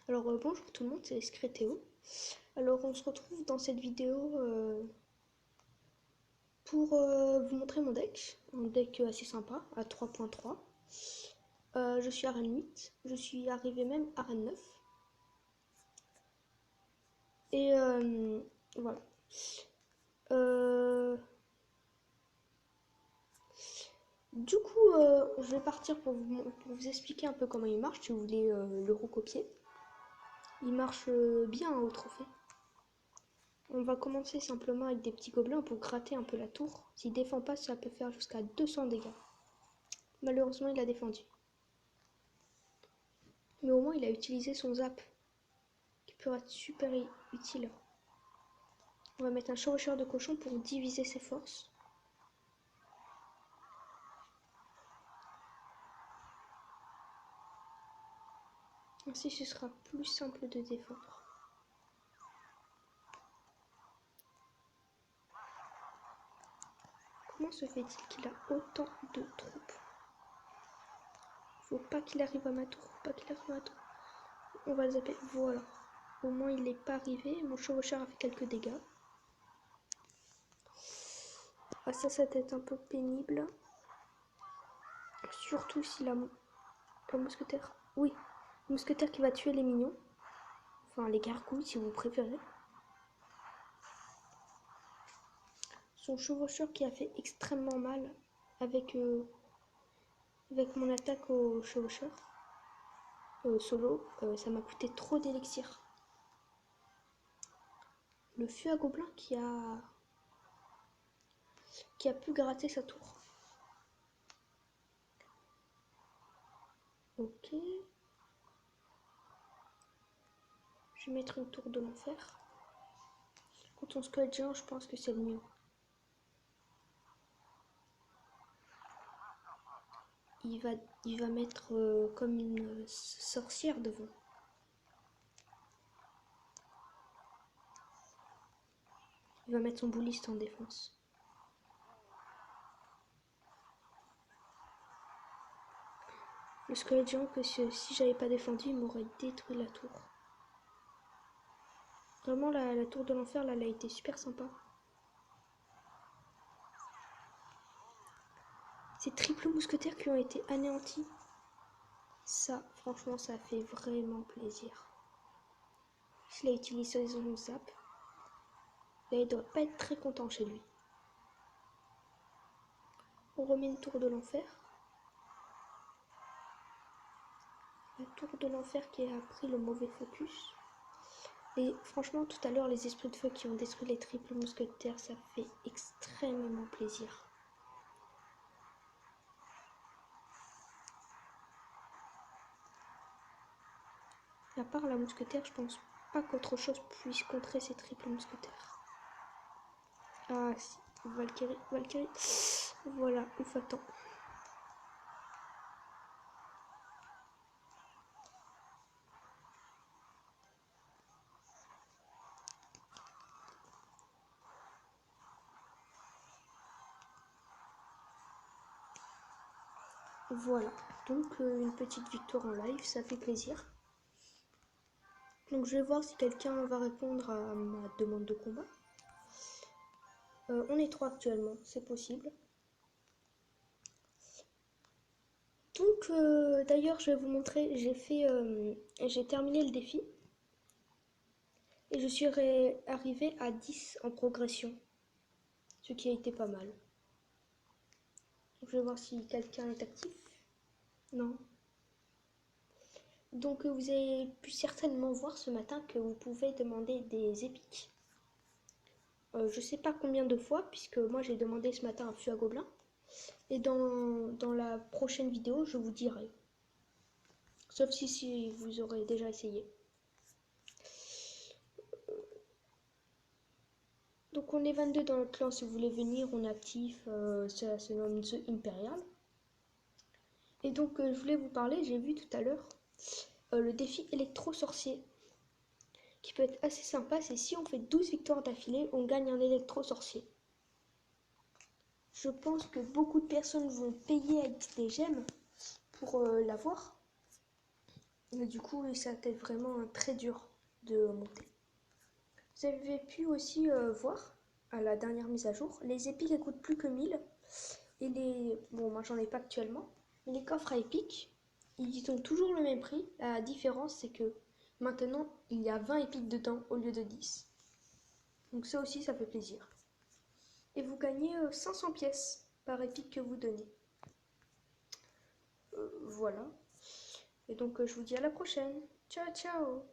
Alors bonjour tout le monde, c'est Scrétéo. Alors on se retrouve dans cette vidéo pour vous montrer mon deck. Un deck assez sympa à 3.3. Je suis à Arène 8, je suis arrivé même à Arène 9. Et voilà. Du coup, je vais partir pour vous expliquer un peu comment il marche si vous voulez le recopier. Il marche bien au trophée. On va commencer simplement avec des petits gobelins pour gratter un peu la tour. S'il défend pas, ça peut faire jusqu'à 200 dégâts. Malheureusement, il a défendu. Mais au moins, il a utilisé son zap, qui peut être super utile. On va mettre un chevaucheur de cochon pour diviser ses forces. Ainsi, ce sera plus simple de défendre. Comment se fait-il qu'il a autant de troupes? Faut pas qu'il arrive à ma tour, faut pas qu'il arrive à ma tour. On va le zapper, voilà. Au moins, il n'est pas arrivé. Mon chevaucheur a fait quelques dégâts. Ah, ça va être un peu pénible. Surtout si la mousquetaire... Oui, le mousquetaire qui va tuer les mignons. Enfin, les gargouilles, si vous préférez. Son chevaucheur qui a fait extrêmement mal avec mon attaque au chevaucheur. Solo, ça m'a coûté trop d'élixir. Le feu à gobelin qui a pu gratter sa tour. Ok. Je vais mettre une tour de l'enfer. Quand on squelette géant, je pense que c'est le mieux. Il va mettre comme une sorcière devant. Il va mettre son bouliste en défense. Le squelette géant que si j'avais pas défendu, il m'aurait détruit la tour. Vraiment, la tour de l'enfer, là, elle a été super sympa. Ces triples mousquetaires qui ont été anéantis. Ça, franchement, ça fait vraiment plaisir. Il a utilisé son zap. Là, il doit pas être très content chez lui. On remet une tour de l'enfer. La tour de l'enfer qui a pris le mauvais focus. Et franchement, tout à l'heure, les esprits de feu qui ont détruit les triples mousquetaires, ça fait extrêmement plaisir. À part la mousquetaire, je pense pas qu'autre chose puisse contrer ces triples mousquetaires. Ah si, Valkyrie, Valkyrie. Voilà, ouf, attends. Voilà, donc une petite victoire en live, ça fait plaisir. Donc je vais voir si quelqu'un va répondre à ma demande de combat. On est 3 actuellement, c'est possible. Donc d'ailleurs je vais vous montrer, j'ai terminé le défi. Et je suis arrivée à 10 en progression, ce qui a été pas mal. Je vais voir si quelqu'un est actif. Non. Donc vous avez pu certainement voir ce matin que vous pouvez demander des épiques. Je sais pas combien de fois, puisque moi j'ai demandé ce matin un feu à gobelin. Et dans la prochaine vidéo, je vous dirai. Sauf si vous aurez déjà essayé. Donc on est 22 dans le clan, si vous voulez venir, on est actif, ça se nomme The Imperial. Et donc je voulais vous parler, j'ai vu tout à l'heure, le défi électro-sorcier. Qui peut être assez sympa, c'est si on fait 12 victoires d'affilée, on gagne un électro-sorcier. Je pense que beaucoup de personnes vont payer avec des gemmes pour l'avoir. Et du coup, ça va être vraiment très dur de monter. Vous avez pu aussi voir à la dernière mise à jour, les épiques elles coûtent plus que 1000. Et les. Bon, moi j'en ai pas actuellement. Mais les coffres à épiques, ils ont toujours le même prix. La différence, c'est que maintenant, il y a 20 épiques dedans au lieu de 10. Donc ça aussi, ça fait plaisir. Et vous gagnez 500 pièces par épique que vous donnez. Voilà. Et donc, je vous dis à la prochaine. Ciao, ciao!